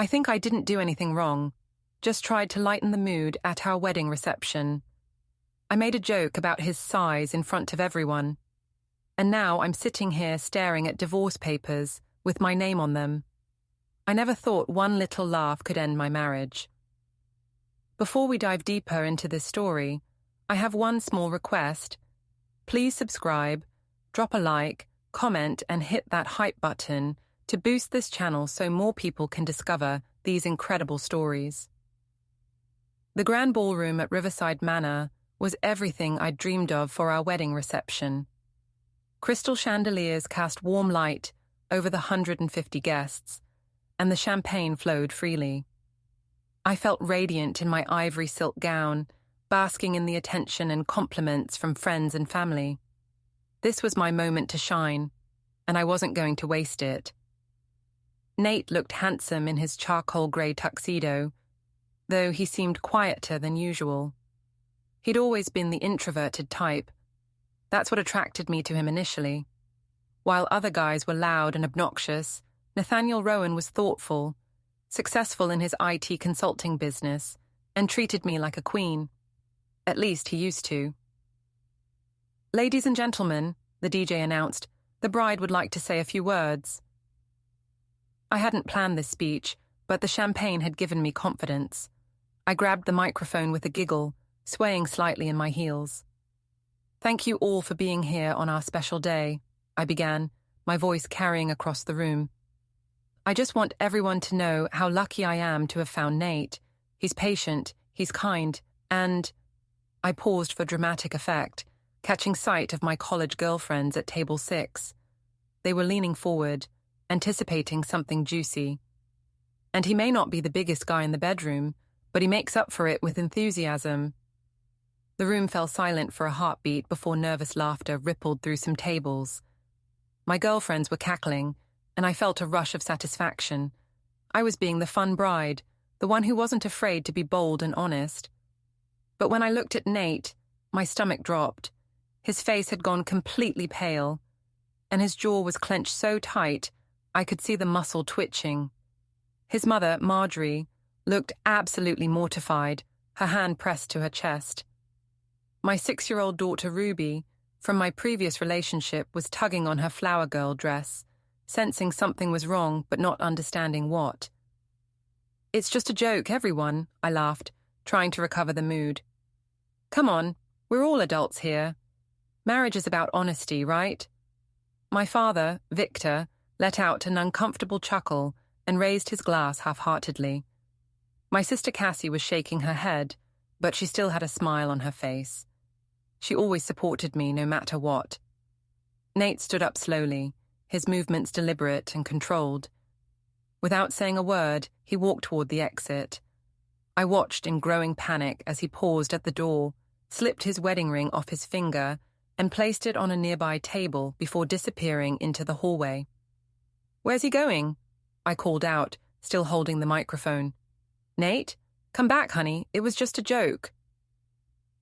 I think I didn't do anything wrong, just tried to lighten the mood at our wedding reception. I made a joke about his size in front of everyone. And now I'm sitting here staring at divorce papers with my name on them. I never thought one little laugh could end my marriage. Before we dive deeper into this story, I have one small request. Please subscribe, drop a like, comment, and hit that hype button to boost this channel so more people can discover these incredible stories. The grand ballroom at Riverside Manor was everything I'd dreamed of for our wedding reception. Crystal chandeliers cast warm light over the 150 guests, and the champagne flowed freely. I felt radiant in my ivory silk gown, basking in the attention and compliments from friends and family. This was my moment to shine, and I wasn't going to waste it. Nate looked handsome in his charcoal grey tuxedo, though he seemed quieter than usual. He'd always been the introverted type. That's what attracted me to him initially. While other guys were loud and obnoxious, Nathaniel Rowan was thoughtful, successful in his IT consulting business, and treated me like a queen. At least he used to. "Ladies and gentlemen," the DJ announced, "the bride would like to say a few words." I hadn't planned this speech, but the champagne had given me confidence. I grabbed the microphone with a giggle, swaying slightly in my heels. "Thank you all for being here on our special day," I began, my voice carrying across the room. "I just want everyone to know how lucky I am to have found Nate. He's patient, he's kind, and—" I paused for dramatic effect, catching sight of my college girlfriends at table 6. They were leaning forward, anticipating something juicy. "And he may not be the biggest guy in the bedroom, but he makes up for it with enthusiasm." The room fell silent for a heartbeat before nervous laughter rippled through some tables. My girlfriends were cackling, and I felt a rush of satisfaction. I was being the fun bride, the one who wasn't afraid to be bold and honest. But when I looked at Nate, my stomach dropped. His face had gone completely pale, and his jaw was clenched so tight I could see the muscle twitching. His mother, Marjorie, looked absolutely mortified, her hand pressed to her chest. My 6-year-old daughter Ruby, from my previous relationship, was tugging on her flower girl dress, sensing something was wrong but not understanding what. "It's just a joke, everyone," I laughed, trying to recover the mood. "Come on, we're all adults here. Marriage is about honesty, right?" My father, Victor, let out an uncomfortable chuckle and raised his glass half-heartedly. My sister Cassie was shaking her head, but she still had a smile on her face. She always supported me no matter what. Nate stood up slowly, his movements deliberate and controlled. Without saying a word, he walked toward the exit. I watched in growing panic as he paused at the door, slipped his wedding ring off his finger, and placed it on a nearby table before disappearing into the hallway. "Where's he going?" I called out, still holding the microphone. "Nate? Come back, honey. It was just a joke."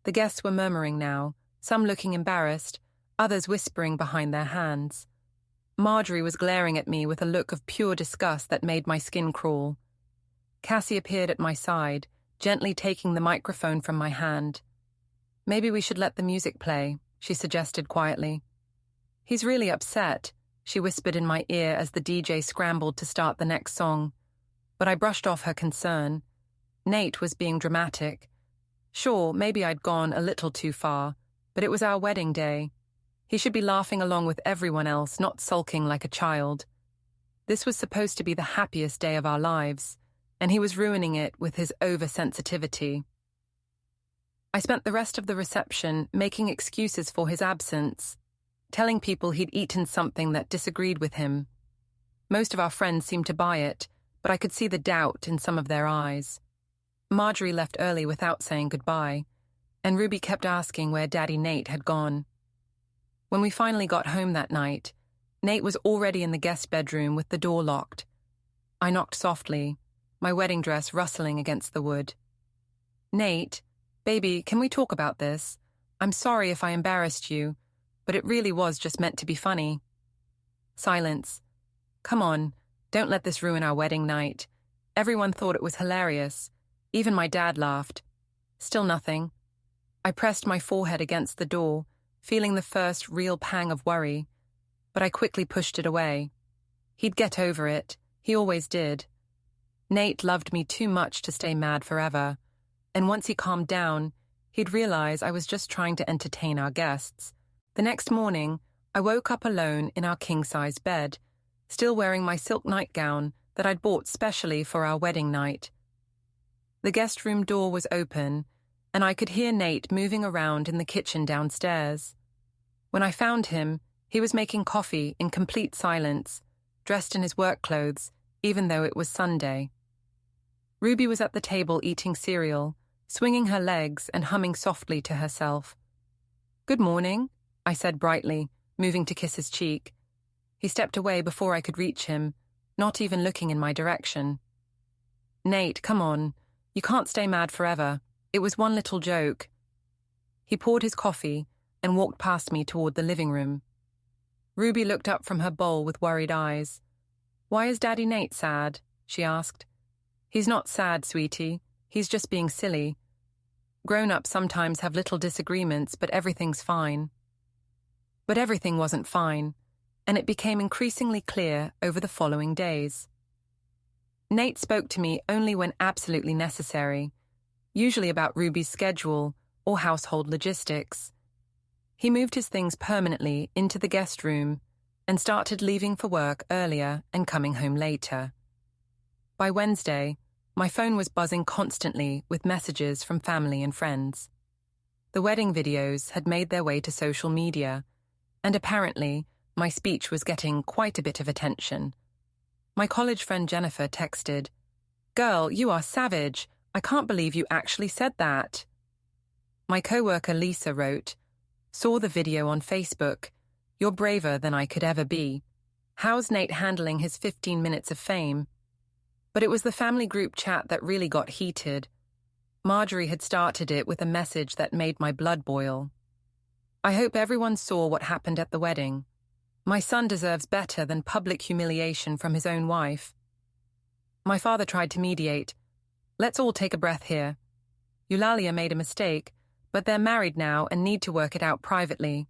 The guests were murmuring now, some looking embarrassed, others whispering behind their hands. Marjorie was glaring at me with a look of pure disgust that made my skin crawl. Cassie appeared at my side, gently taking the microphone from my hand. "Maybe we should let the music play," she suggested quietly. "He's really upset," she whispered in my ear as the DJ scrambled to start the next song. But I brushed off her concern. Nate was being dramatic. Sure, maybe I'd gone a little too far, but it was our wedding day. He should be laughing along with everyone else, not sulking like a child. This was supposed to be the happiest day of our lives, and he was ruining it with his oversensitivity. I spent the rest of the reception making excuses for his absence, telling people he'd eaten something that disagreed with him. Most of our friends seemed to buy it, but I could see the doubt in some of their eyes. Marjorie left early without saying goodbye, and Ruby kept asking where Daddy Nate had gone. When we finally got home that night, Nate was already in the guest bedroom with the door locked. I knocked softly, my wedding dress rustling against the wood. "Nate, baby, can we talk about this? I'm sorry if I embarrassed you, but it really was just meant to be funny." Silence. "Come on, don't let this ruin our wedding night. Everyone thought it was hilarious. Even my dad laughed. Still nothing. I pressed my forehead against the door, feeling the first real pang of worry, but I quickly pushed it away. He'd get over it. He always did. Nate loved me too much to stay mad forever, and once he calmed down, he'd realize I was just trying to entertain our guests. The next morning, I woke up alone in our king-size bed, still wearing my silk nightgown that I'd bought specially for our wedding night. The guest room door was open, and I could hear Nate moving around in the kitchen downstairs. When I found him, he was making coffee in complete silence, dressed in his work clothes, even though it was Sunday. Ruby was at the table eating cereal, swinging her legs and humming softly to herself. "Good morning," I said brightly, moving to kiss his cheek. He stepped away before I could reach him, not even looking in my direction. "Nate, come on. You can't stay mad forever. It was one little joke." He poured his coffee and walked past me toward the living room. Ruby looked up from her bowl with worried eyes. "Why is Daddy Nate sad?" she asked. "He's not sad, sweetie. He's just being silly. Grown-ups sometimes have little disagreements, but everything's fine." But everything wasn't fine, and it became increasingly clear over the following days. Nate spoke to me only when absolutely necessary, usually about Ruby's schedule or household logistics. He moved his things permanently into the guest room and started leaving for work earlier and coming home later. By Wednesday, my phone was buzzing constantly with messages from family and friends. The wedding videos had made their way to social media, and apparently, my speech was getting quite a bit of attention. My college friend Jennifer texted, "Girl, you are savage. I can't believe you actually said that." My coworker Lisa wrote, "Saw the video on Facebook. You're braver than I could ever be. How's Nate handling his 15 minutes of fame?" But it was the family group chat that really got heated. Marjorie had started it with a message that made my blood boil. "I hope everyone saw what happened at the wedding. My son deserves better than public humiliation from his own wife." My father tried to mediate. "Let's all take a breath here. Eulalia made a mistake, but they're married now and need to work it out privately."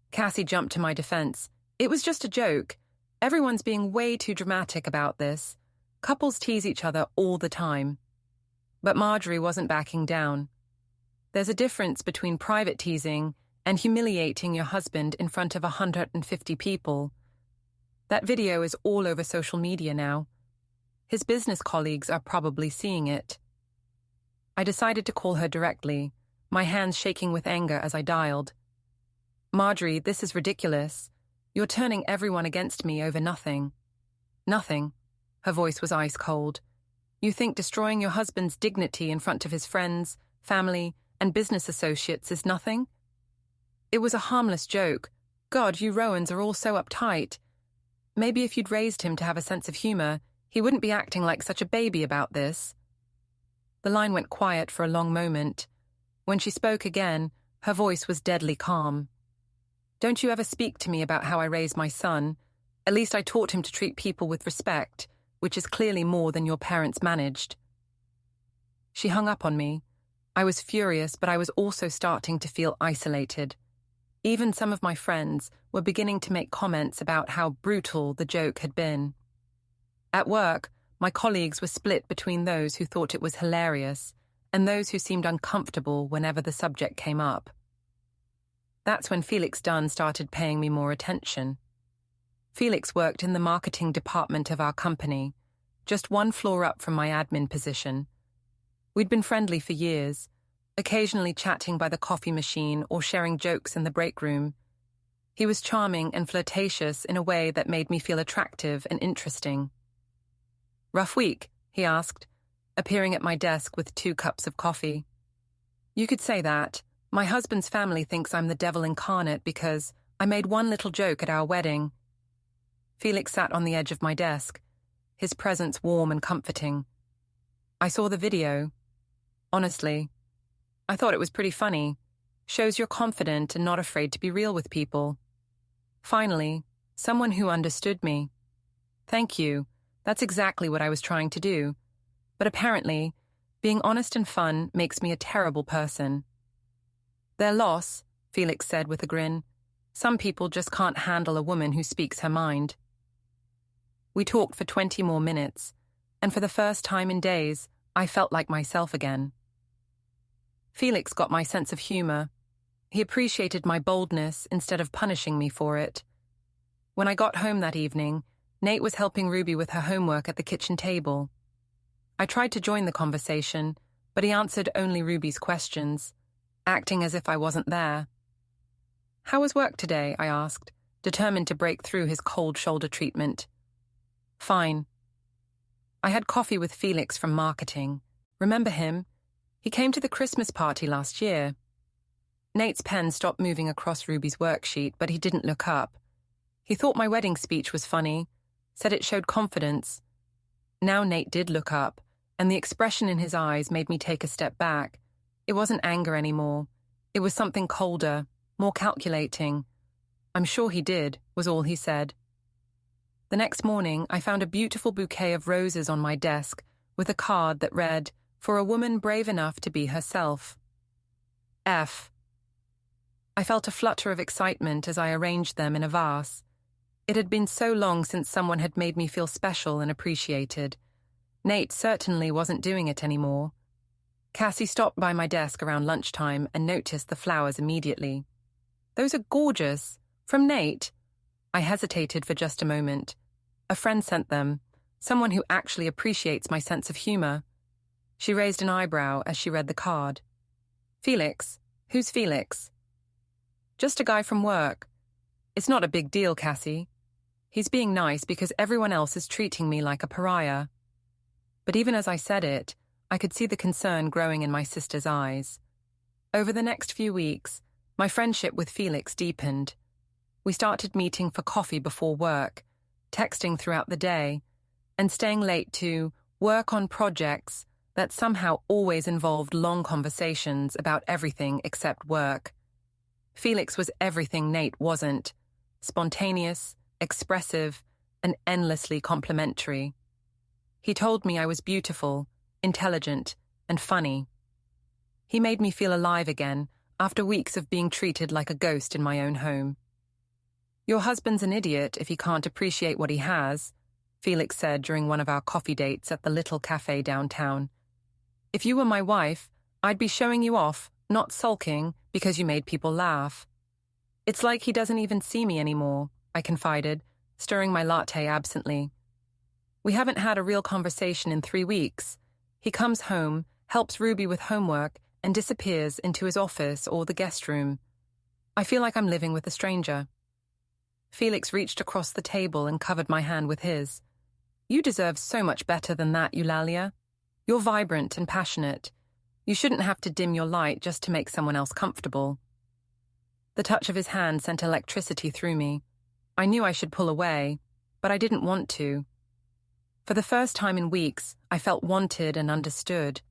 Cassie jumped to my defense. "It was just a joke. Everyone's being way too dramatic about this. Couples tease each other all the time." But Marjorie wasn't backing down. "There's a difference between private teasing and humiliating your husband in front of 150 people. That video is all over social media now. His business colleagues are probably seeing it." I decided to call her directly, my hands shaking with anger as I dialed. "Marjorie, this is ridiculous. You're turning everyone against me over nothing." "Nothing." Her voice was ice cold. "You think destroying your husband's dignity in front of his friends, family, and business associates is nothing? It was a harmless joke. God, you Rowans are all so uptight. Maybe if you'd raised him to have a sense of humor, he wouldn't be acting like such a baby about this." The line went quiet for a long moment. When she spoke again, her voice was deadly calm. "Don't you ever speak to me about how I raised my son. At least I taught him to treat people with respect, which is clearly more than your parents managed." She hung up on me. I was furious, but I was also starting to feel isolated. Even some of my friends were beginning to make comments about how brutal the joke had been. At work, my colleagues were split between those who thought it was hilarious and those who seemed uncomfortable whenever the subject came up. That's when Felix Dunn started paying me more attention. Felix worked in the marketing department of our company, just one floor up from my admin position. We'd been friendly for years, occasionally chatting by the coffee machine or sharing jokes in the break room. He was charming and flirtatious in a way that made me feel attractive and interesting. "Rough week?" he asked, appearing at my desk with 2 cups of coffee. "You could say that. My husband's family thinks I'm the devil incarnate because I made one little joke at our wedding." Felix sat on the edge of my desk, his presence warm and comforting. "I saw the video. Honestly, I thought it was pretty funny. Shows you're confident and not afraid to be real with people." Finally, someone who understood me. "Thank you. That's exactly what I was trying to do. But apparently, being honest and fun makes me a terrible person. Their loss, Felix said with a grin. Some people just can't handle a woman who speaks her mind. We talked for 20 more minutes, and for the first time in days, I felt like myself again. Felix got my sense of humor. He appreciated my boldness instead of punishing me for it. When I got home that evening, Nate was helping Ruby with her homework at the kitchen table. I tried to join the conversation, but he answered only Ruby's questions, acting as if I wasn't there. "How was work today?" I asked, determined to break through his cold shoulder treatment. "Fine." I had coffee with Felix from marketing. Remember him? He came to the Christmas party last year. Nate's pen stopped moving across Ruby's worksheet, but he didn't look up. He thought my wedding speech was funny, said it showed confidence. Now Nate did look up, and the expression in his eyes made me take a step back. It wasn't anger anymore. It was something colder, more calculating. "I'm sure he did," was all he said. The next morning, I found a beautiful bouquet of roses on my desk with a card that read, "For a woman brave enough to be herself." F. I felt a flutter of excitement as I arranged them in a vase. It had been so long since someone had made me feel special and appreciated. Nate certainly wasn't doing it anymore. Cassie stopped by my desk around lunchtime and noticed the flowers immediately. "Those are gorgeous. From Nate?" I hesitated for just a moment. "A friend sent them, someone who actually appreciates my sense of humor." She raised an eyebrow as she read the card. "Felix? Who's Felix?" "Just a guy from work." "It's not a big deal, Cassie. He's being nice because everyone else is treating me like a pariah." But even as I said it, I could see the concern growing in my sister's eyes. Over the next few weeks, my friendship with Felix deepened. We started meeting for coffee before work, texting throughout the day, and staying late to work on projects that somehow always involved long conversations about everything except work. Felix was everything Nate wasn't: spontaneous, expressive, and endlessly complimentary. He told me I was beautiful, intelligent, and funny. He made me feel alive again after weeks of being treated like a ghost in my own home. "Your husband's an idiot if he can't appreciate what he has," Felix said during one of our coffee dates at the little cafe downtown. "If you were my wife, I'd be showing you off, not sulking because you made people laugh." "It's like he doesn't even see me anymore," I confided, stirring my latte absently. "We haven't had a real conversation in 3 weeks. He comes home, helps Ruby with homework, and disappears into his office or the guest room. I feel like I'm living with a stranger." Felix reached across the table and covered my hand with his. "You deserve so much better than that, Eulalia. You're vibrant and passionate. You shouldn't have to dim your light just to make someone else comfortable." The touch of his hand sent electricity through me. I knew I should pull away, but I didn't want to. For the first time in weeks, I felt wanted and understood.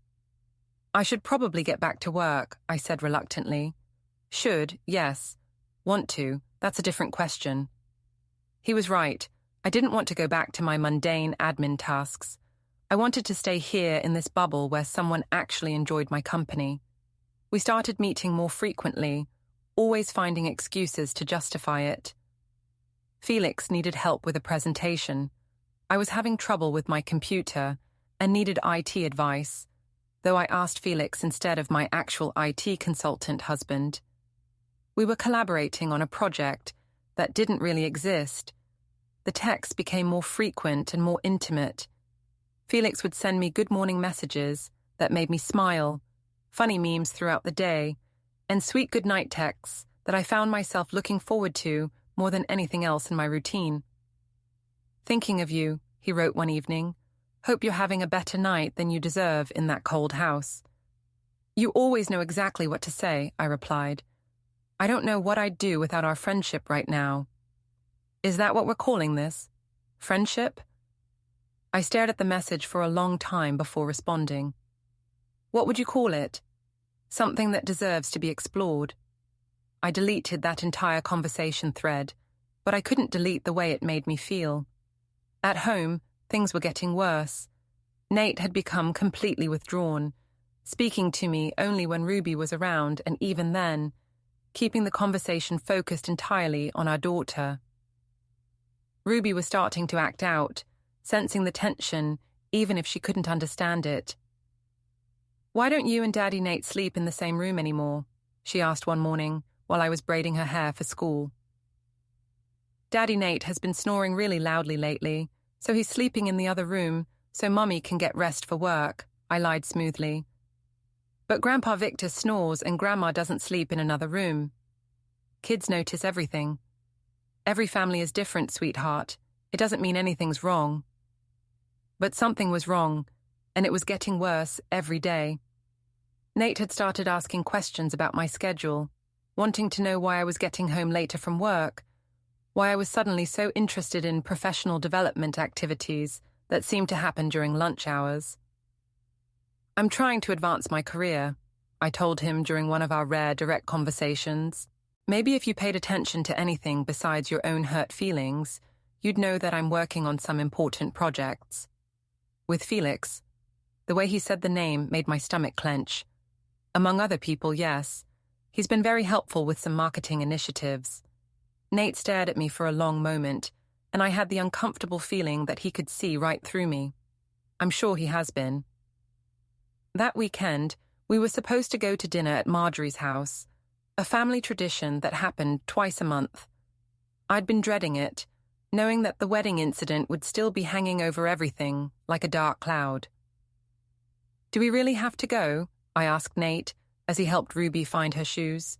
"I should probably get back to work," I said reluctantly. "Should, yes. Want to, that's a different question." He was right. I didn't want to go back to my mundane admin tasks. I wanted to stay here in this bubble where someone actually enjoyed my company. We started meeting more frequently, always finding excuses to justify it. Felix needed help with a presentation. I was having trouble with my computer and needed IT advice, though I asked Felix instead of my actual IT consultant husband. We were collaborating on a project that didn't really exist. The texts became more frequent and more intimate. Felix would send me good morning messages that made me smile, funny memes throughout the day, and sweet goodnight texts that I found myself looking forward to more than anything else in my routine. "Thinking of you," he wrote one evening. "Hope you're having a better night than you deserve in that cold house." "You always know exactly what to say," I replied. "I don't know what I'd do without our friendship right now." "Is that what we're calling this? Friendship?" I stared at the message for a long time before responding. "What would you call it?" "Something that deserves to be explored." I deleted that entire conversation thread, but I couldn't delete the way it made me feel. At home, things were getting worse. Nate had become completely withdrawn, speaking to me only when Ruby was around, and even then, keeping the conversation focused entirely on our daughter. Ruby was starting to act out, sensing the tension even if she couldn't understand it. "Why don't you and Daddy Nate sleep in the same room anymore?" she asked one morning while I was braiding her hair for school. "Daddy Nate has been snoring really loudly lately, so he's sleeping in the other room so Mummy can get rest for work," I lied smoothly. "But Grandpa Victor snores and Grandma doesn't sleep in another room. Kids notice everything. Every family is different, sweetheart. It doesn't mean anything's wrong." But something was wrong, and it was getting worse every day. Nate had started asking questions about my schedule, wanting to know why I was getting home later from work, why I was suddenly so interested in professional development activities that seemed to happen during lunch hours. "I'm trying to advance my career," I told him during one of our rare direct conversations. "Maybe if you paid attention to anything besides your own hurt feelings, you'd know that I'm working on some important projects." With Felix, the way he said the name made my stomach clench. Among other people, yes. He's been very helpful with some marketing initiatives. Nate stared at me for a long moment, and I had the uncomfortable feeling that he could see right through me. I'm sure he has been. That weekend, we were supposed to go to dinner at Marjorie's house, a family tradition that happened twice a month. I'd been dreading it, knowing that the wedding incident would still be hanging over everything like a dark cloud. "Do we really have to go?" I asked Nate as he helped Ruby find her shoes.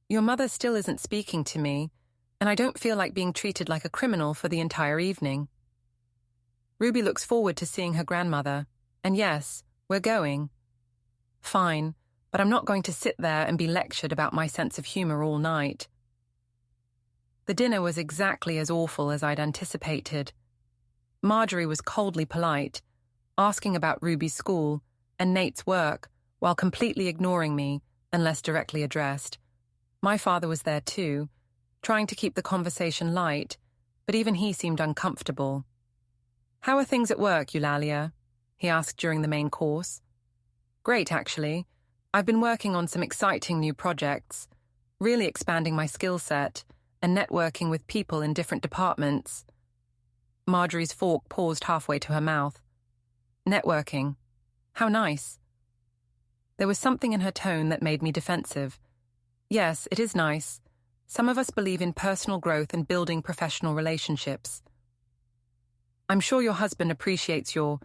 "Your mother still isn't speaking to me, and I don't feel like being treated like a criminal for the entire evening. Ruby looks forward to seeing her grandmother, and yes, we're going." "Fine, but I'm not going to sit there and be lectured about my sense of humor all night." The dinner was exactly as awful as I'd anticipated. Marjorie was coldly polite, asking about Ruby's school and Nate's work while completely ignoring me unless directly addressed. My father was there too, trying to keep the conversation light, but even he seemed uncomfortable. "How are things at work, Eulalia?" he asked during the main course. "Great, actually. I've been working on some exciting new projects, really expanding my skill set and networking with people in different departments." Marjorie's fork paused halfway to her mouth. "Networking. How nice." There was something in her tone that made me defensive. "Yes, it is nice. Some of us believe in personal growth and building professional relationships. I'm sure your husband appreciates your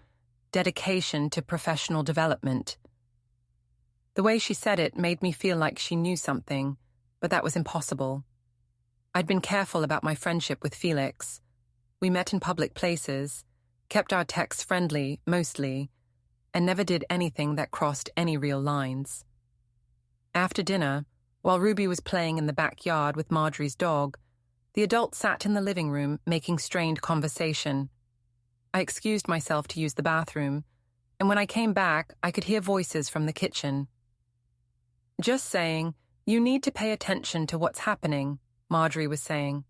dedication to professional development." The way she said it made me feel like she knew something, but that was impossible. I'd been careful about my friendship with Felix. We met in public places, kept our texts friendly, mostly, and never did anything that crossed any real lines. After dinner, while Ruby was playing in the backyard with Marjorie's dog, the adults sat in the living room making strained conversation. I excused myself to use the bathroom, and when I came back, I could hear voices from the kitchen. "Just saying, you need to pay attention to what's happening," Marjorie was saying.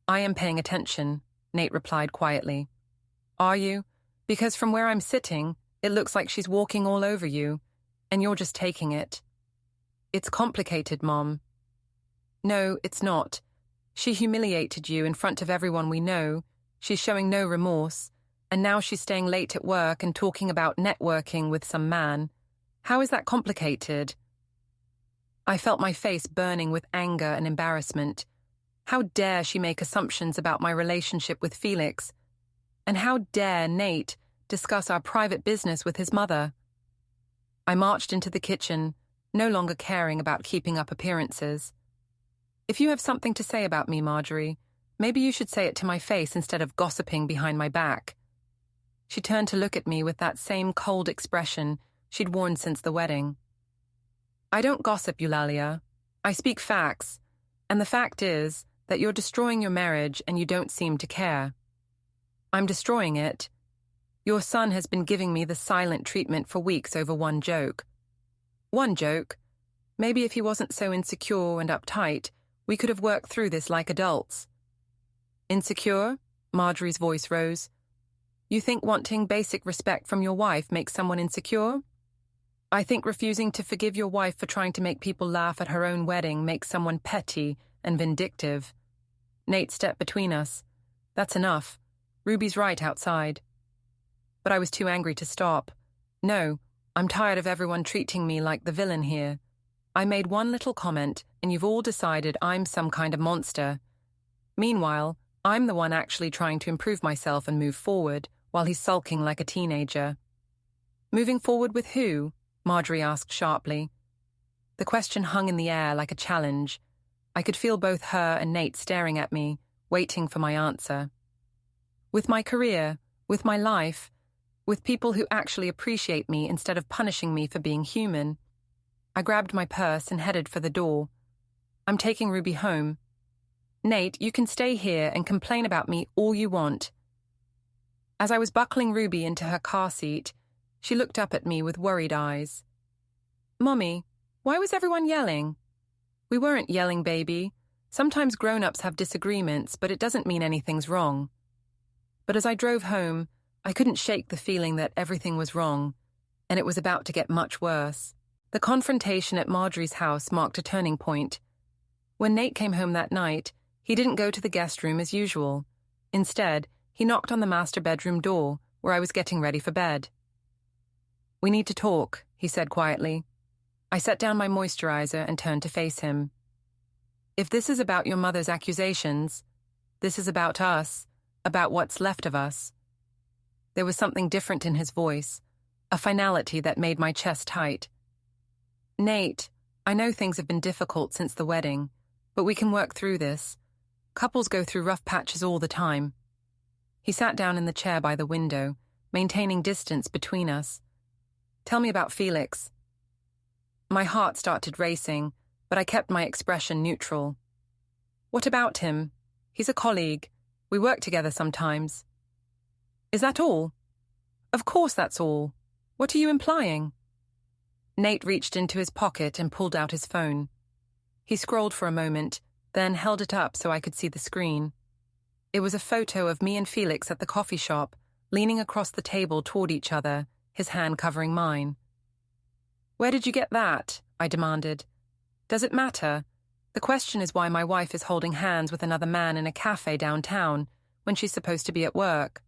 "I am paying attention," Nate replied quietly. "Are you? Because from where I'm sitting, it looks like she's walking all over you, and you're just taking it." "It's complicated, Mom." "No, it's not. She humiliated you in front of everyone we know. She's showing no remorse, and now she's staying late at work and talking about networking with some man. How is that complicated?" I felt my face burning with anger and embarrassment. How dare she make assumptions about my relationship with Felix? And how dare Nate discuss our private business with his mother? I marched into the kitchen, no longer caring about keeping up appearances. "If you have something to say about me, Marjorie, maybe you should say it to my face instead of gossiping behind my back." She turned to look at me with that same cold expression she'd worn since the wedding. "I don't gossip, Eulalia. I speak facts, and the fact is that you're destroying your marriage and you don't seem to care." "I'm destroying it. Your son has been giving me the silent treatment for weeks over one joke." "One joke? Maybe if he wasn't so insecure and uptight, we could have worked through this like adults." "Insecure?" Marjorie's voice rose. You think wanting basic respect from your wife makes someone insecure? I think refusing to forgive your wife for trying to make people laugh at her own wedding makes someone petty and vindictive. Nate stepped between us. That's enough. Ruby's right outside. But I was too angry to stop. No, I'm tired of everyone treating me like the villain here. I made one little comment, and you've all decided I'm some kind of monster. Meanwhile, I'm the one actually trying to improve myself and move forward, while he's sulking like a teenager. Moving forward with who? Marjorie asked sharply. The question hung in the air like a challenge. I could feel both her and Nate staring at me, waiting for my answer. With my career, with my life, with people who actually appreciate me instead of punishing me for being human. I grabbed my purse and headed for the door. I'm taking Ruby home. Nate, you can stay here and complain about me all you want. As I was buckling Ruby into her car seat, she looked up at me with worried eyes. Mommy, why was everyone yelling? We weren't yelling, baby. Sometimes grown-ups have disagreements, but it doesn't mean anything's wrong. But as I drove home, I couldn't shake the feeling that everything was wrong, and it was about to get much worse. The confrontation at Marjorie's house marked a turning point. When Nate came home that night, he didn't go to the guest room as usual. Instead, he knocked on the master bedroom door, where I was getting ready for bed. We need to talk, he said quietly. I set down my moisturizer and turned to face him. If this is about your mother's accusations, this is about us, about what's left of us. There was something different in his voice, a finality that made my chest tight. Nate, I know things have been difficult since the wedding, but we can work through this. Couples go through rough patches all the time. He sat down in the chair by the window, maintaining distance between us. Tell me about Felix. My heart started racing, but I kept my expression neutral. What about him? He's a colleague. We work together sometimes. Is that all? Of course that's all. What are you implying? Nate reached into his pocket and pulled out his phone. He scrolled for a moment, then held it up so I could see the screen. It was a photo of me and Felix at the coffee shop, leaning across the table toward each other, his hand covering mine. Where did you get that? I demanded. Does it matter? The question is why my wife is holding hands with another man in a cafe downtown when she's supposed to be at work.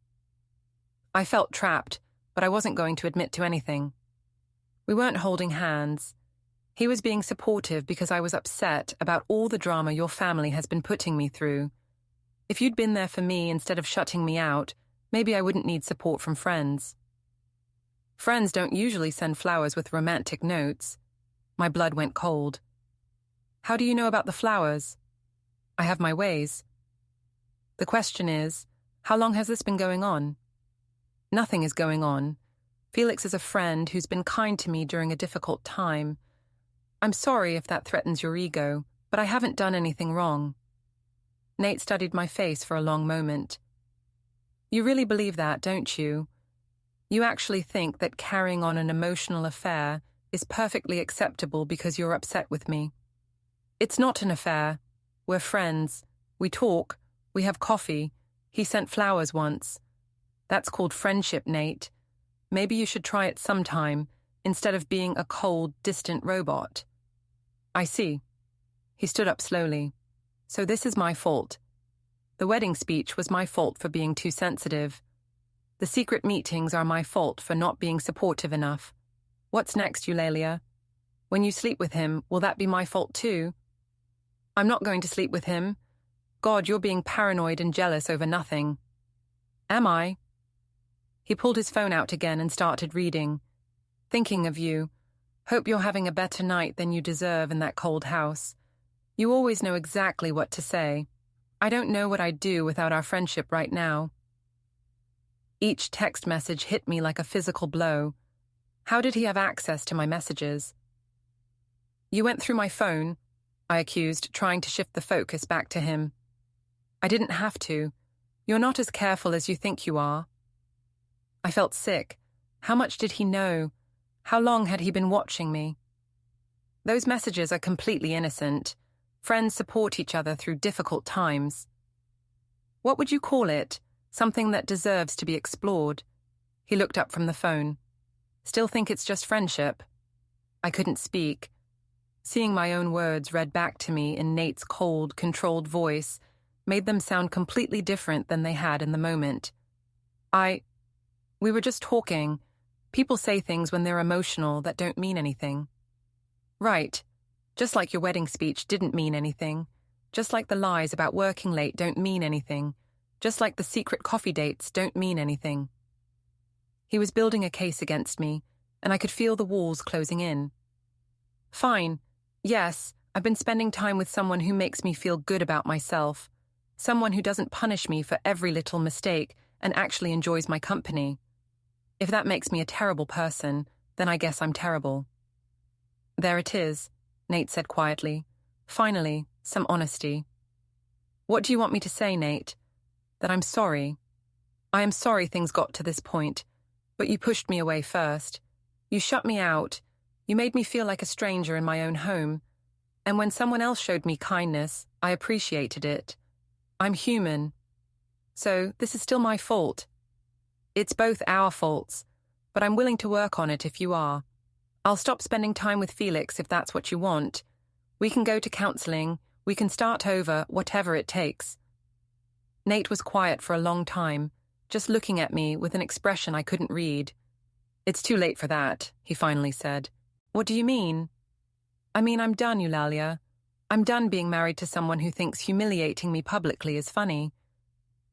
I felt trapped, but I wasn't going to admit to anything. We weren't holding hands. He was being supportive because I was upset about all the drama your family has been putting me through. If you'd been there for me instead of shutting me out, maybe I wouldn't need support from friends. Friends don't usually send flowers with romantic notes. My blood went cold. How do you know about the flowers? I have my ways. The question is, how long has this been going on? Nothing is going on. Felix is a friend who's been kind to me during a difficult time. I'm sorry if that threatens your ego, but I haven't done anything wrong. Nate studied my face for a long moment. You really believe that, don't you? You actually think that carrying on an emotional affair is perfectly acceptable because you're upset with me. It's not an affair. We're friends. We talk. We have coffee. He sent flowers once. That's called friendship, Nate. Maybe you should try it sometime, instead of being a cold, distant robot. I see. He stood up slowly. So this is my fault. The wedding speech was my fault for being too sensitive. The secret meetings are my fault for not being supportive enough. What's next, Eulalia? When you sleep with him, will that be my fault too? I'm not going to sleep with him. God, you're being paranoid and jealous over nothing. Am I? He pulled his phone out again and started reading. Thinking of you. Hope you're having a better night than you deserve in that cold house. You always know exactly what to say. I don't know what I'd do without our friendship right now. Each text message hit me like a physical blow. How did he have access to my messages? You went through my phone, I accused, trying to shift the focus back to him. I didn't have to. You're not as careful as you think you are. I felt sick. How much did he know? How long had he been watching me? Those messages are completely innocent. Friends support each other through difficult times. What would you call it? something that deserves to be explored. He looked up from the phone. Still think it's just friendship? I couldn't speak. Seeing my own words read back to me in Nate's cold, controlled voice made them sound completely different than they had in the moment. We were just talking. People say things when they're emotional that don't mean anything. Right. Just like your wedding speech didn't mean anything. Just like the lies about working late don't mean anything. Just like the secret coffee dates don't mean anything. He was building a case against me, and I could feel the walls closing in. Fine. Yes, I've been spending time with someone who makes me feel good about myself. Someone who doesn't punish me for every little mistake and actually enjoys my company. If that makes me a terrible person, then I guess I'm terrible. There it is, Nate said quietly. Finally, some honesty. What do you want me to say, Nate? That I'm sorry. I am sorry things got to this point, but you pushed me away first. You shut me out. You made me feel like a stranger in my own home. And when someone else showed me kindness, I appreciated it. I'm human. So this is still my fault. It's both our faults, but I'm willing to work on it if you are. I'll stop spending time with Felix if that's what you want. We can go to counseling. We can start over, whatever it takes. Nate was quiet for a long time, just looking at me with an expression I couldn't read. It's too late for that, he finally said. What do you mean? I mean, I'm done, Eulalia. I'm done being married to someone who thinks humiliating me publicly is funny.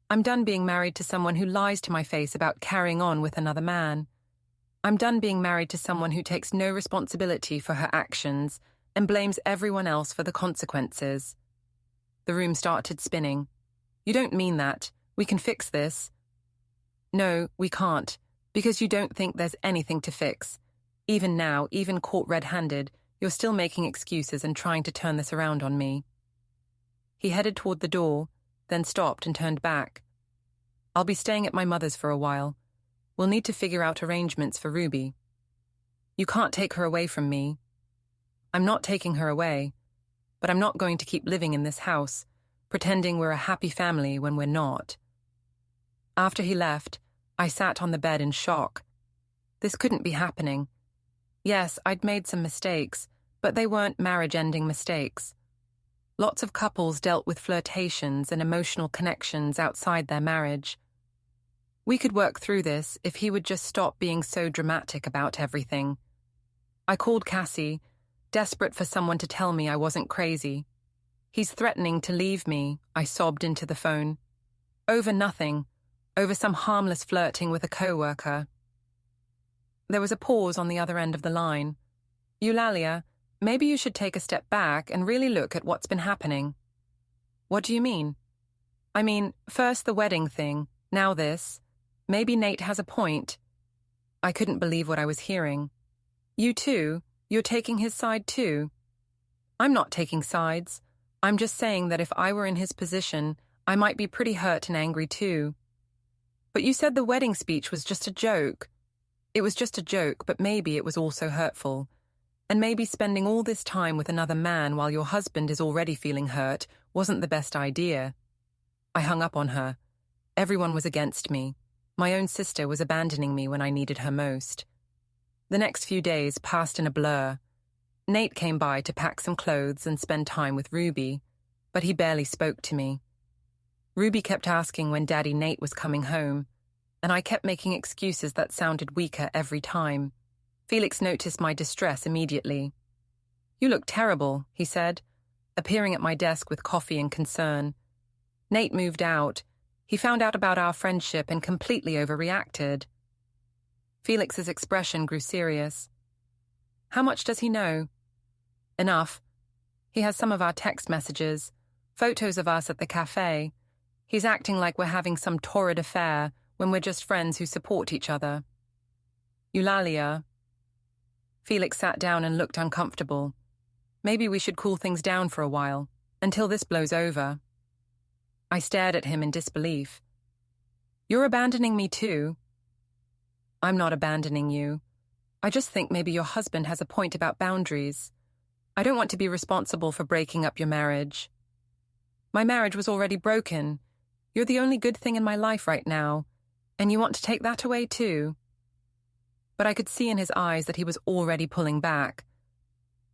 I'm done being married to someone who lies to my face about carrying on with another man. I'm done being married to someone who takes no responsibility for her actions and blames everyone else for the consequences. The room started spinning. You don't mean that. We can fix this. No, we can't, because you don't think there's anything to fix. Even now, even caught red-handed, you're still making excuses and trying to turn this around on me. He headed toward the door, then stopped and turned back. I'll be staying at my mother's for a while. We'll need to figure out arrangements for Ruby. You can't take her away from me. I'm not taking her away, but I'm not going to keep living in this house, pretending we're a happy family when we're not. After he left, I sat on the bed in shock. This couldn't be happening. Yes, I'd made some mistakes, but they weren't marriage-ending mistakes. Lots of couples dealt with flirtations and emotional connections outside their marriage. We could work through this if he would just stop being so dramatic about everything. I called Cassie, desperate for someone to tell me I wasn't crazy. He's threatening to leave me, I sobbed into the phone. Over nothing, over some harmless flirting with a coworker. There was a pause on the other end of the line. Eulalia, maybe you should take a step back and really look at what's been happening. What do you mean? I mean, first the wedding thing, now this. Maybe Nate has a point. I couldn't believe what I was hearing. You too? You're taking his side too? I'm not taking sides. I'm just saying that if I were in his position, I might be pretty hurt and angry too. But you said the wedding speech was just a joke. It was just a joke, but maybe it was also hurtful. And maybe spending all this time with another man while your husband is already feeling hurt wasn't the best idea. I hung up on her. Everyone was against me. My own sister was abandoning me when I needed her most. The next few days passed in a blur. Nate came by to pack some clothes and spend time with Ruby, but he barely spoke to me. Ruby kept asking when Daddy Nate was coming home, and I kept making excuses that sounded weaker every time. Felix noticed my distress immediately. You look terrible, he said, appearing at my desk with coffee and concern. Nate moved out. He found out about our friendship and completely overreacted. Felix's expression grew serious. How much does he know? Enough. He has some of our text messages, photos of us at the cafe. He's acting like we're having some torrid affair when we're just friends who support each other. Eulalia. Felix sat down and looked uncomfortable. Maybe we should cool things down for a while, until this blows over. I stared at him in disbelief. You're abandoning me too? I'm not abandoning you. I just think maybe your husband has a point about boundaries. I don't want to be responsible for breaking up your marriage. My marriage was already broken. You're the only good thing in my life right now, and you want to take that away too." But I could see in his eyes that he was already pulling back.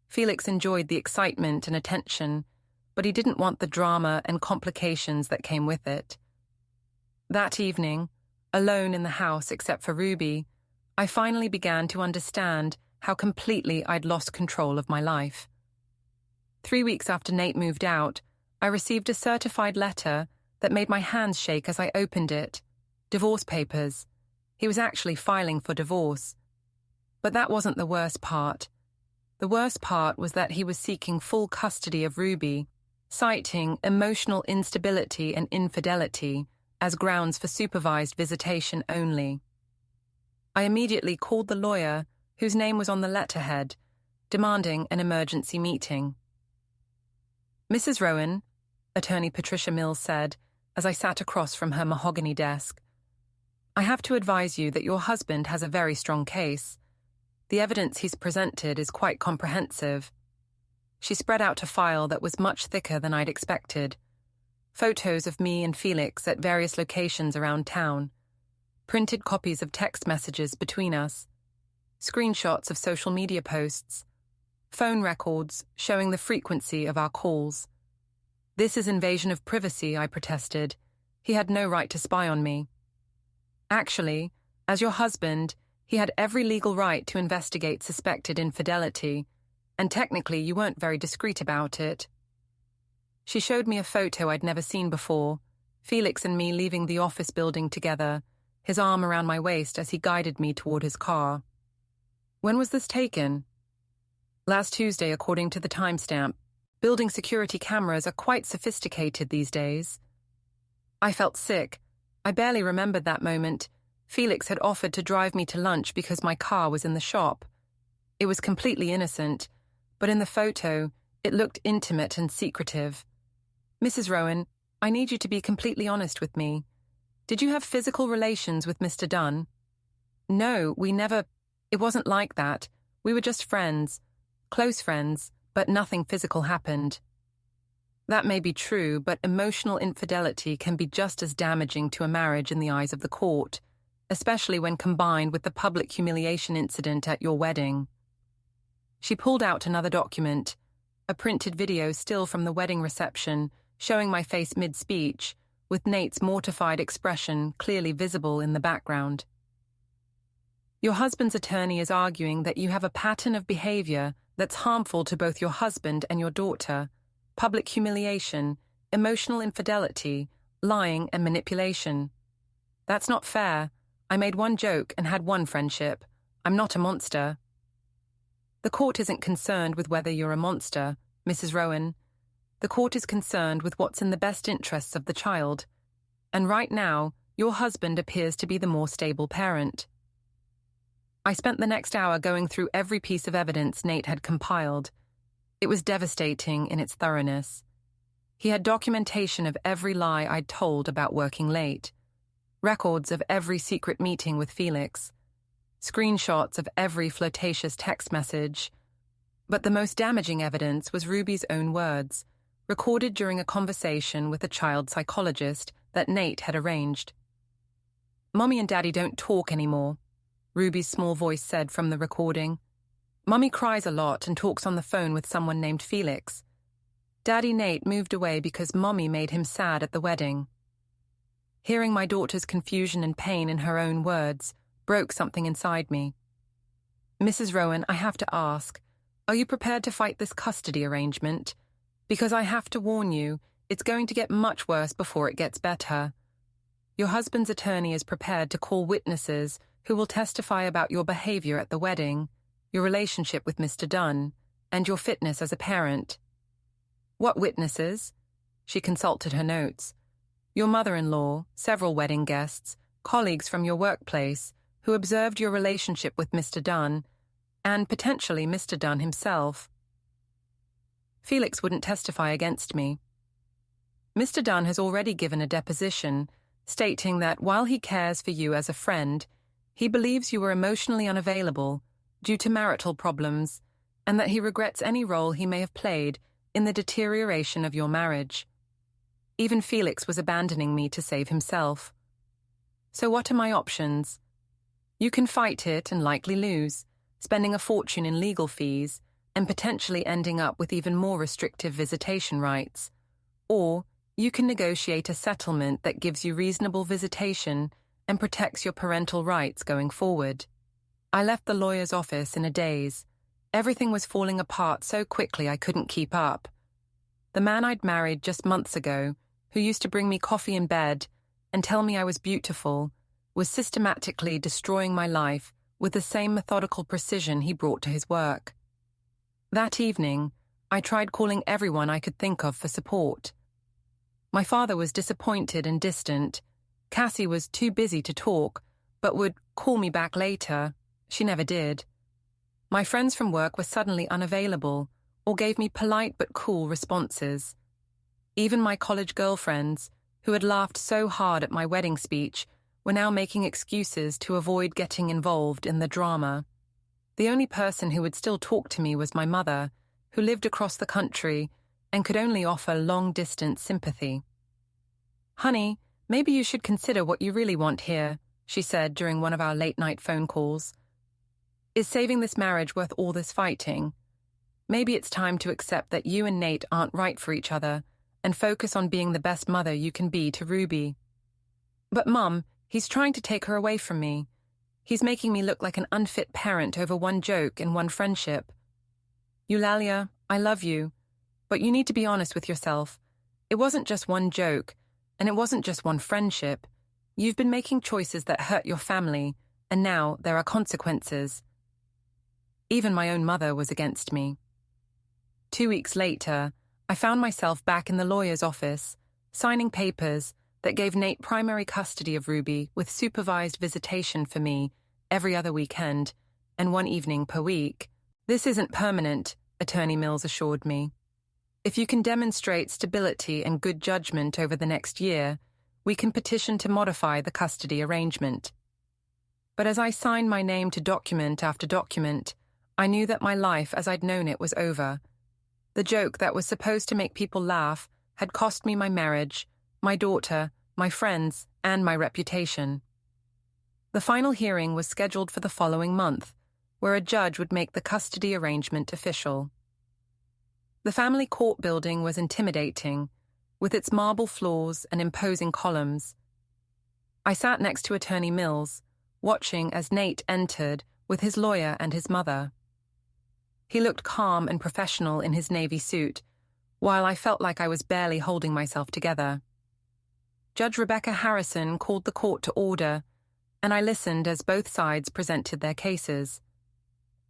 Felix enjoyed the excitement and attention, but he didn't want the drama and complications that came with it. That evening, alone in the house except for Ruby, I finally began to understand how completely I'd lost control of my life. 3 weeks after Nate moved out, I received a certified letter that made my hands shake as I opened it. Divorce papers. He was actually filing for divorce. But that wasn't the worst part. The worst part was that he was seeking full custody of Ruby, citing emotional instability and infidelity as grounds for supervised visitation only. I immediately called the lawyer, whose name was on the letterhead, demanding an emergency meeting. "Mrs. Rowan," Attorney Patricia Mills said, as I sat across from her mahogany desk, "I have to advise you that your husband has a very strong case. The evidence he's presented is quite comprehensive." She spread out a file that was much thicker than I'd expected. Photos of me and Felix at various locations around town, printed copies of text messages between us, screenshots of social media posts, phone records showing the frequency of our calls. "This is invasion of privacy," I protested. "He had no right to spy on me." "Actually, as your husband, he had every legal right to investigate suspected infidelity, and technically you weren't very discreet about it." She showed me a photo I'd never seen before, Felix and me leaving the office building together, his arm around my waist as he guided me toward his car. "When was this taken?" "Last Tuesday, according to the timestamp. Building security cameras are quite sophisticated these days." I felt sick. I barely remembered that moment. Felix had offered to drive me to lunch because my car was in the shop. It was completely innocent, but in the photo, it looked intimate and secretive. "Mrs. Rowan, I need you to be completely honest with me. Did you have physical relations with Mr. Dunn?" "No, we never. It wasn't like that. We were just friends. Close friends, but nothing physical happened." That may be true, but emotional infidelity can be just as damaging to a marriage in the eyes of the court, especially when combined with the public humiliation incident at your wedding. She pulled out another document, a printed video still from the wedding reception, showing my face mid-speech, with Nate's mortified expression clearly visible in the background. "Your husband's attorney is arguing that you have a pattern of behavior that's harmful to both your husband and your daughter: public humiliation, emotional infidelity, lying, and manipulation. That's not fair. I made one joke and had one friendship. I'm not a monster." "The court isn't concerned with whether you're a monster, Mrs. Rowan. The court is concerned with what's in the best interests of the child. And right now, your husband appears to be the more stable parent." I spent the next hour going through every piece of evidence Nate had compiled. It was devastating in its thoroughness. He had documentation of every lie I'd told about working late, records of every secret meeting with Felix, screenshots of every flirtatious text message. But the most damaging evidence was Ruby's own words, recorded during a conversation with a child psychologist that Nate had arranged. "Mommy and Daddy don't talk anymore," Ruby's small voice said from the recording. "Mommy cries a lot and talks on the phone with someone named Felix. Daddy Nate moved away because Mommy made him sad at the wedding." Hearing my daughter's confusion and pain in her own words broke something inside me. "Mrs. Rowan, I have to ask, are you prepared to fight this custody arrangement? Because I have to warn you, it's going to get much worse before it gets better. Your husband's attorney is prepared to call witnesses who will testify about your behavior at the wedding, your relationship with Mr. Dunn, and your fitness as a parent." "What witnesses?" She consulted her notes. "Your mother-in-law, several wedding guests, colleagues from your workplace, who observed your relationship with Mr. Dunn, and potentially Mr. Dunn himself." Felix wouldn't testify against me. "Mr. Dunn has already given a deposition, stating that while he cares for you as a friend, he believes you were emotionally unavailable due to marital problems, and that he regrets any role he may have played in the deterioration of your marriage. Even Felix was abandoning me to save himself. So what are my options? You can fight it and likely lose, spending a fortune in legal fees and potentially ending up with even more restrictive visitation rights. Or you can negotiate a settlement that gives you reasonable visitation and protects your parental rights going forward. I left the lawyer's office in a daze. Everything was falling apart so quickly I couldn't keep up. The man I'd married just months ago, who used to bring me coffee in bed and tell me I was beautiful, was systematically destroying my life with the same methodical precision he brought to his work. That evening, I tried calling everyone I could think of for support. My father was disappointed and distant. Cassie was too busy to talk, but would call me back later. She never did. My friends from work were suddenly unavailable or gave me polite but cool responses. Even my college girlfriends, who had laughed so hard at my wedding speech, were now making excuses to avoid getting involved in the drama. The only person who would still talk to me was my mother, who lived across the country and could only offer long-distance sympathy. "Honey, maybe you should consider what you really want here," she said during one of our late-night phone calls. "Is saving this marriage worth all this fighting? Maybe it's time to accept that you and Nate aren't right for each other and focus on being the best mother you can be to Ruby." "But Mum, he's trying to take her away from me. He's making me look like an unfit parent over one joke and one friendship." "Eulalia, I love you, but you need to be honest with yourself. It wasn't just one joke, and it wasn't just one friendship. You've been making choices that hurt your family, and now there are consequences." Even my own mother was against me. 2 weeks later, I found myself back in the lawyer's office, signing papers that gave Nate primary custody of Ruby with supervised visitation for me every other weekend and one evening per week. "This isn't permanent," Attorney Mills assured me. "If you can demonstrate stability and good judgment over the next year, we can petition to modify the custody arrangement." But as I signed my name to document after document, I knew that my life as I'd known it was over. The joke that was supposed to make people laugh had cost me my marriage, my daughter, my friends, and my reputation. The final hearing was scheduled for the following month, where a judge would make the custody arrangement official. The family court building was intimidating, with its marble floors and imposing columns. I sat next to Attorney Mills, watching as Nate entered with his lawyer and his mother. He looked calm and professional in his navy suit, while I felt like I was barely holding myself together. Judge Rebecca Harrison called the court to order, and I listened as both sides presented their cases.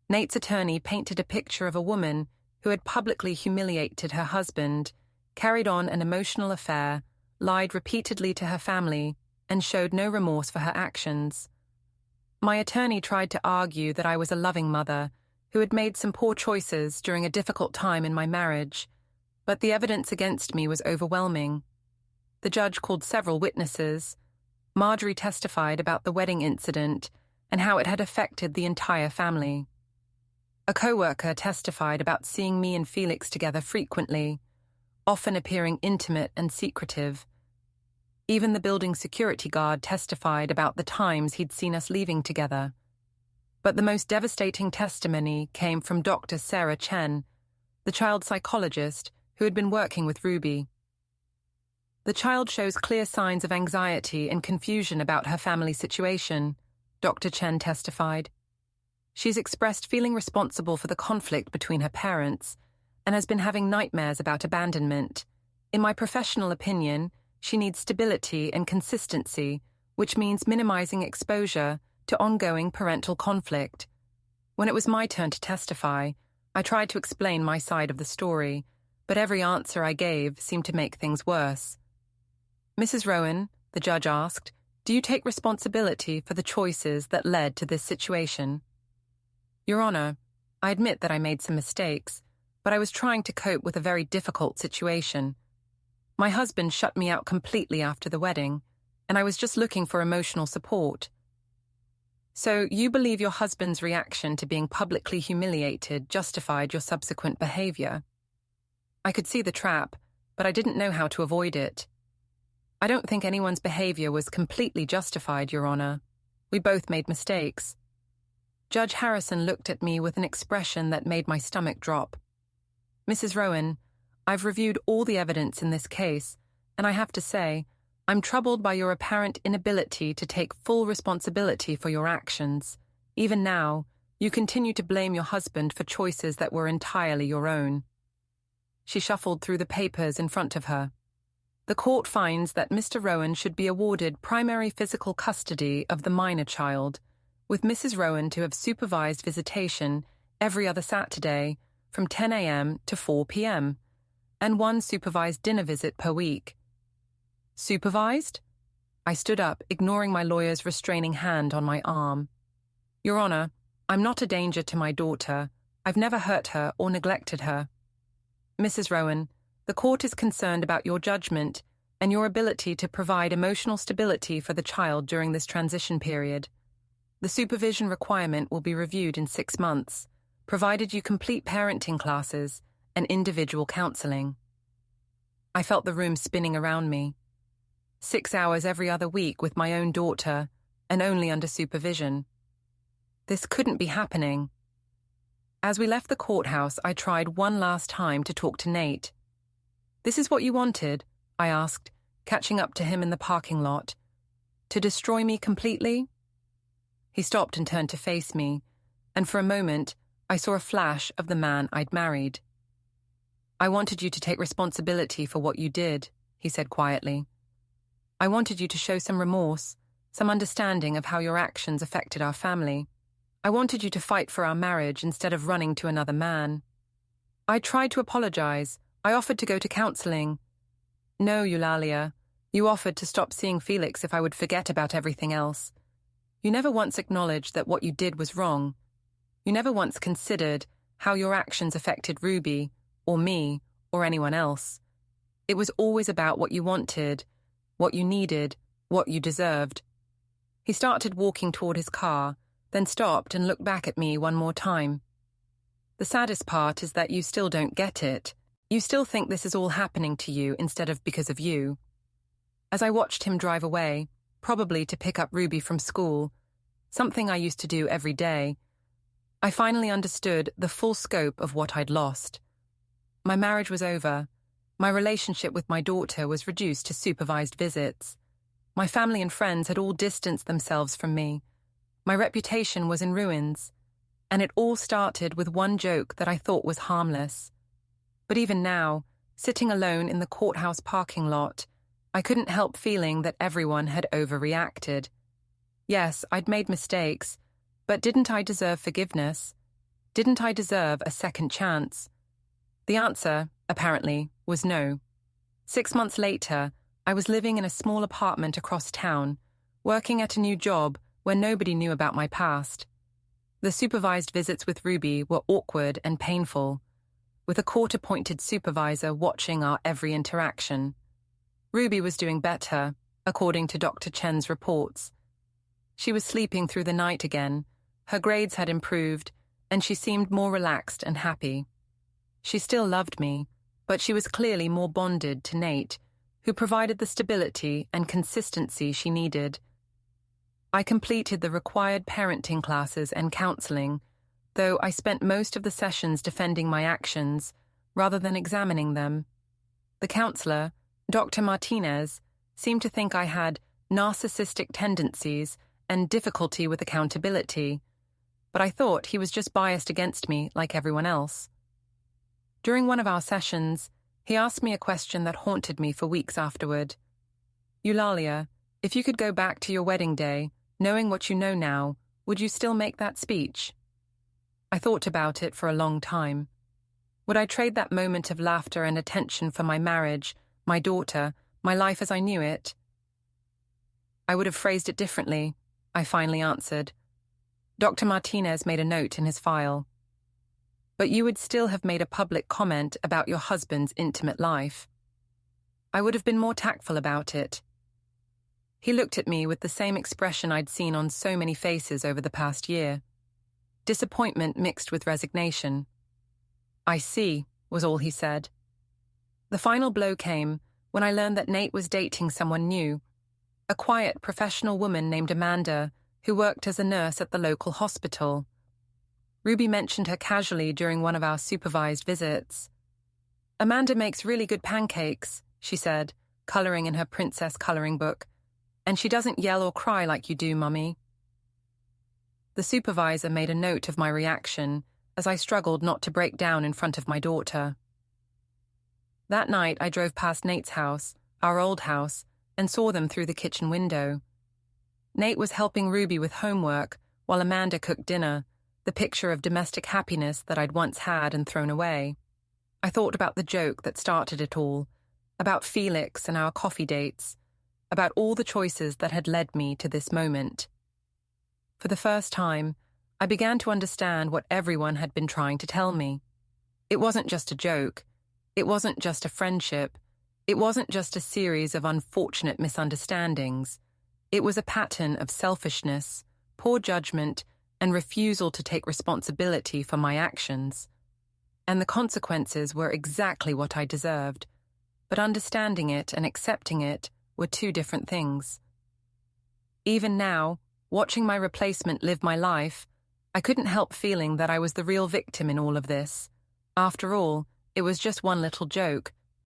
Nate's attorney painted a picture of a woman who had publicly humiliated her husband, carried on an emotional affair, lied repeatedly to her family, and showed no remorse for her actions. My attorney tried to argue that I was a loving mother who had made some poor choices during a difficult time in my marriage, but the evidence against me was overwhelming. The judge called several witnesses. Marjorie testified about the wedding incident and how it had affected the entire family. A coworker testified about seeing me and Felix together frequently, often appearing intimate and secretive. Even the building security guard testified about the times he'd seen us leaving together. But the most devastating testimony came from Dr. Sarah Chen, the child psychologist who had been working with Ruby. "The child shows clear signs of anxiety and confusion about her family situation," Dr. Chen testified. "She's expressed feeling responsible for the conflict between her parents and has been having nightmares about abandonment. In my professional opinion, she needs stability and consistency, which means minimizing exposure to ongoing parental conflict." When it was my turn to testify, I tried to explain my side of the story, but every answer I gave seemed to make things worse. "Mrs. Rowan," the judge asked, "do you take responsibility for the choices that led to this situation?" "Your Honor, I admit that I made some mistakes, but I was trying to cope with a very difficult situation. My husband shut me out completely after the wedding, and I was just looking for emotional support." "So you believe your husband's reaction to being publicly humiliated justified your subsequent behavior?" I could see the trap, but I didn't know how to avoid it. I don't think anyone's behavior was completely justified, Your Honor. We both made mistakes. Judge Harrison looked at me with an expression that made my stomach drop. Mrs. Rowan, I've reviewed all the evidence in this case, and I have to say, I'm troubled by your apparent inability to take full responsibility for your actions. Even now, you continue to blame your husband for choices that were entirely your own. She shuffled through the papers in front of her. The court finds that Mr. Rowan should be awarded primary physical custody of the minor child, with Mrs. Rowan to have supervised visitation every other Saturday from 10 a.m. to 4 p.m., and one supervised dinner visit per week. Supervised? I stood up, ignoring my lawyer's restraining hand on my arm. Your Honor, I'm not a danger to my daughter. I've never hurt her or neglected her. Mrs. Rowan, the court is concerned about your judgment and your ability to provide emotional stability for the child during this transition period. The supervision requirement will be reviewed in 6 months, provided you complete parenting classes and individual counseling. I felt the room spinning around me. 6 hours every other week with my own daughter, and only under supervision. This couldn't be happening. As we left the courthouse, I tried one last time to talk to Nate. "This is what you wanted?" I asked, catching up to him in the parking lot. "To destroy me completely?" He stopped and turned to face me, and for a moment, I saw a flash of the man I'd married. "I wanted you to take responsibility for what you did," he said quietly. "I wanted you to show some remorse, some understanding of how your actions affected our family. I wanted you to fight for our marriage instead of running to another man. I tried to apologize. I offered to go to counseling. No, Eulalia, you offered to stop seeing Felix if I would forget about everything else. You never once acknowledged that what you did was wrong. You never once considered how your actions affected Ruby, or me, or anyone else. It was always about what you wanted, what you needed, what you deserved." He started walking toward his car, then stopped and looked back at me one more time. "The saddest part is that you still don't get it. You still think this is all happening to you instead of because of you." As I watched him drive away, probably to pick up Ruby from school, something I used to do every day, I finally understood the full scope of what I'd lost. My marriage was over. My relationship with my daughter was reduced to supervised visits. My family and friends had all distanced themselves from me. My reputation was in ruins, and it all started with one joke that I thought was harmless. But even now, sitting alone in the courthouse parking lot, I couldn't help feeling that everyone had overreacted. Yes, I'd made mistakes, but didn't I deserve forgiveness? Didn't I deserve a second chance? The answer, apparently, was no. 6 months later, I was living in a small apartment across town, working at a new job where nobody knew about my past. The supervised visits with Ruby were awkward and painful, with a court-appointed supervisor watching our every interaction. Ruby was doing better, according to Dr. Chen's reports. She was sleeping through the night again, her grades had improved, and she seemed more relaxed and happy. She still loved me, but she was clearly more bonded to Nate, who provided the stability and consistency she needed. I completed the required parenting classes and counseling, though I spent most of the sessions defending my actions rather than examining them. The counselor, Dr. Martinez, seemed to think I had narcissistic tendencies and difficulty with accountability, but I thought he was just biased against me like everyone else. During one of our sessions, he asked me a question that haunted me for weeks afterward. "Eulalia, if you could go back to your wedding day, knowing what you know now, would you still make that speech?" I thought about it for a long time. Would I trade that moment of laughter and attention for my marriage, my daughter, my life as I knew it? I would have phrased it differently, I finally answered. Dr. Martinez made a note in his file. "But you would still have made a public comment about your husband's intimate life." I would have been more tactful about it. He looked at me with the same expression I'd seen on so many faces over the past year. Disappointment mixed with resignation. "I see," was all he said. The final blow came when I learned that Nate was dating someone new, a quiet, professional woman named Amanda who worked as a nurse at the local hospital. Ruby mentioned her casually during one of our supervised visits. "Amanda makes really good pancakes," she said, coloring in her princess coloring book. "And she doesn't yell or cry like you do, Mummy." The supervisor made a note of my reaction as I struggled not to break down in front of my daughter. That night I drove past Nate's house, our old house, and saw them through the kitchen window. Nate was helping Ruby with homework while Amanda cooked dinner, the picture of domestic happiness that I'd once had and thrown away. I thought about the joke that started it all, about Felix and our coffee dates, about all the choices that had led me to this moment. For the first time, I began to understand what everyone had been trying to tell me. It wasn't just a joke. It wasn't just a friendship. It wasn't just a series of unfortunate misunderstandings. It was a pattern of selfishness, poor judgment, and refusal to take responsibility for my actions. And the consequences were exactly what I deserved, but understanding it and accepting it were two different things. Even now, watching my replacement live my life, I couldn't help feeling that I was the real victim in all of this. After all, it was just one little joke,